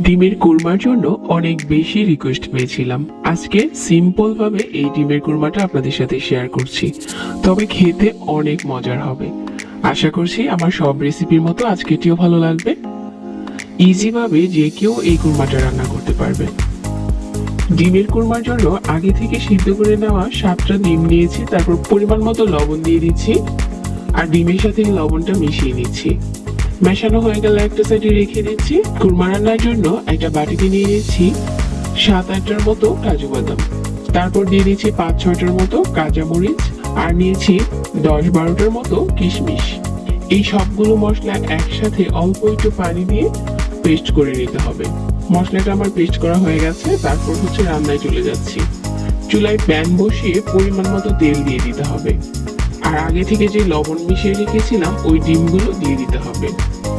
ডিমের কুরমার জন্য অনেক বেশি রিকোয়েস্ট পেয়েছিলাম। আজকে সিম্পল ভাবে এই ডিমের কুরমাটা আপনাদের সাথে শেয়ার করছি, তবে খেতে অনেক মজার হবে। আশা করছি আমার সব রেসিপির মতো আজকেটিও ভালো লাগবে। ইজি ভাবে যে কেউ এই কুরমাটা রান্না করতে পারবে। ডিমের কুরমার জন্য আগে থেকে সিদ্ধ করে নেওয়া 7টা ডিম নিয়েছি, তারপর পরিমাণ মতো লবণ দিয়ে দিচ্ছি আর ডিমের সাথে লবণটা মিশিয়ে নিচ্ছি। মেশানো হয়ে গেলে একটা সাইডে রেখে দিচ্ছি। কুরমা রান্নার জন্য একটা বাটিতে নিয়ে নিচ্ছি 7-8টার মতো কাজু বাদাম, তারপর দিয়ে দিচ্ছি 5-6টার মতো কাঁচামরিচ আর নিয়েছি 10-12টার মতো কিশমিশ। এই সবগুলো মশলা একসাথে অল্প একটু পানি দিয়ে পেস্ট করে নিতে হবে। মশলাটা আমার পেস্ট করা হয়ে গেছে, তারপর রান্নায় চলে যাচ্ছি। চুলায় প্যান বসিয়ে পরিমাণ মতো তেল দিয়ে দিতে হবে আর আগে থেকে যে লবণ মিশিয়ে রেখেছিলাম ওই ডিমগুলো দিয়ে দিতে হবে।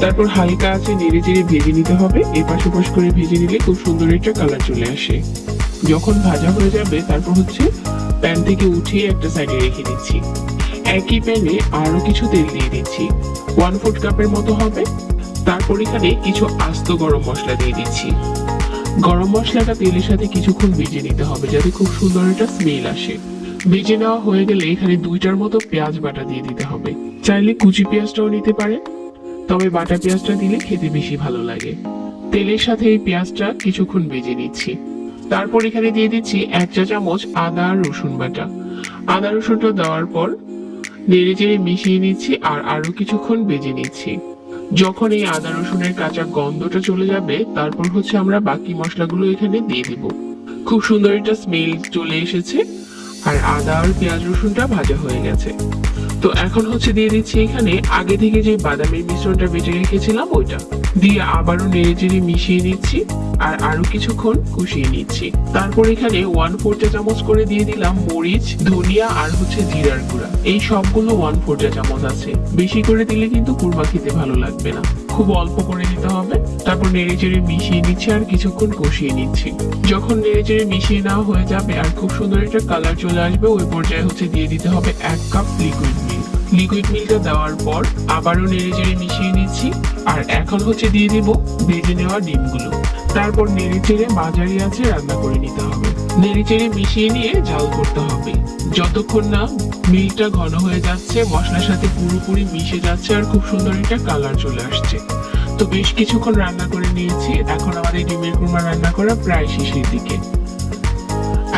তারপর হালকা আছে নেড়ে চেড়ে ভেজে নিতে হবে। এপাশ ওপাশ করে ভেজে নিলে খুব সুন্দর একটা কালার চলে আসে। যখন ভাজা হয়ে যাবে তারপর প্যান থেকে উঠিয়ে একটা সাইডে রেখে দিচ্ছি। একই প্যানে আরো কিছু তেল দিয়ে দিচ্ছি, 1/4 কাপের মতো হবে। তারপর এখানে কিছু আস্ত গরম মশলা দিয়ে দিচ্ছি। গরম মশলাটা তেলের সাথে কিছুক্ষণ ভেজে নিতে হবে যাতে খুব সুন্দর একটা স্মেল আসে। ভেজে নেওয়া হয়ে গেলে এখানে 2টার মতো পেঁয়াজ বাটা দিয়ে দিতে হবে। চাইলে কুচি পেঁয়াজটাও নিতে পারে, তবে বাটা পেঁয়াজটা দিলে খেতে বেশি ভালো লাগে। তেলের সাথে এই পেঁয়াজটা কিছুক্ষণ ভেজে নিচ্ছি। তারপর এখানে দিয়ে দিচ্ছি 1 চা চামচ আদা আর রসুন বাটা। আদা রসুনটা দেওয়ার পর নেড়ে চেড়ে মিশিয়ে নিচ্ছি আর আরো কিছুক্ষণ ভেজে নিচ্ছি। যখন এই আদা রসুনের কাঁচা গন্ধটা চলে যাবে তারপর আমরা বাকি মশলাগুলো এখানে দিয়ে দিব। খুব সুন্দর একটা স্মেল চলে এসেছে আর আদা আর পেঁয়াজ রসুনটা ভাজা হয়ে গেছে। তো এখন দিয়ে দিচ্ছি এখানে আগে থেকে যে বাদামের মিশ্রণটা বেটে রেখেছিলাম ওইটা দিয়ে আবারও নেড়ে চেড়ে মিশিয়ে নিচ্ছি আর আরো কিছুক্ষণ কষিয়ে নিচ্ছি। তারপর এখানে 1/4 চা চামচ করে দিয়ে দিলাম মরিচ, ধনিয়া আর জিরার গুঁড়া। এই সবগুলো 1/4 চা চামচ আছে। বেশি করে দিলে কিন্তু কুরমা খেতে ভালো লাগবে না, খুব অল্প করে দিতে হবে। তারপর নেড়ে চেড়ে মিশিয়ে নিচ্ছি আর কিছুক্ষণ কষিয়ে নিচ্ছি। যখন নেড়ে চেড়ে মিশিয়ে নেওয়া হয়ে যাবে আর খুব সুন্দর একটা কালার চলে আসবে, ওই পর্যায়ে দিয়ে দিতে হবে 1 কাপ লিকুইড মিল্ক। লিকুইড মিল্কটা দেওয়ার পর আবারও নেড়ে চেড়ে মিশিয়ে নিচ্ছি আর এখন দিয়ে দিব ভেজে নেওয়া ডিমগুলো। তারপর নেড়ে চেড়ে মাঝারি আঁচে রান্না করে নিতে হবে। নেড়ে চেড়ে মিশিয়ে নিয়ে জাল করতে হবে যতক্ষণ না মিল্কটা ঘন হয়ে যাচ্ছে, মশলার সাথে পুরোপুরি মিশে যাচ্ছে আর খুব সুন্দর একটা কালার চলে আসছে। তো বেশ কিছুক্ষণ রান্না করে নিয়েছি। এখন আমাদের ডিমের কুরমা রান্না করা প্রায় শেষের দিকে।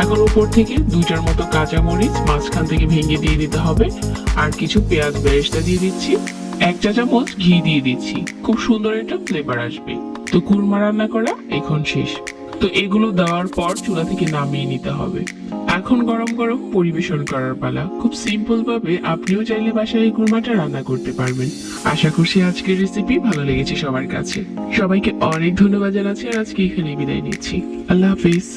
এখন উপর থেকে 2টার মতো কাঁচামরিচ মাঝখান থেকে ভেঙে দিয়ে দিতে হবে আর কিছু পেঁয়াজ বেরেস্তা দিয়ে দিচ্ছি। 1 চা চামচ ঘি দিয়ে দিচ্ছি, খুব সুন্দর একটা ফ্লেভার আসবে। তো কুরমা রান্না করা এখন শেষ। তো এগুলো দেওয়ার পর চুলা থেকে নামিয়ে নিতে হবে। এখন গরম গরম পরিবেশন করার পালা। খুব সিম্পল ভাবে আপনিও চাইলে বাসায় এই কুরমাটা রান্না করতে পারবেন। আশা করছি আজকের রেসিপি ভালো লেগেছে সবার কাছে। সবাইকে অনেক ধন্যবাদ জানাচ্ছি আর আজকে এখানে বিদায় নিচ্ছি। আল্লাহ হাফিজ।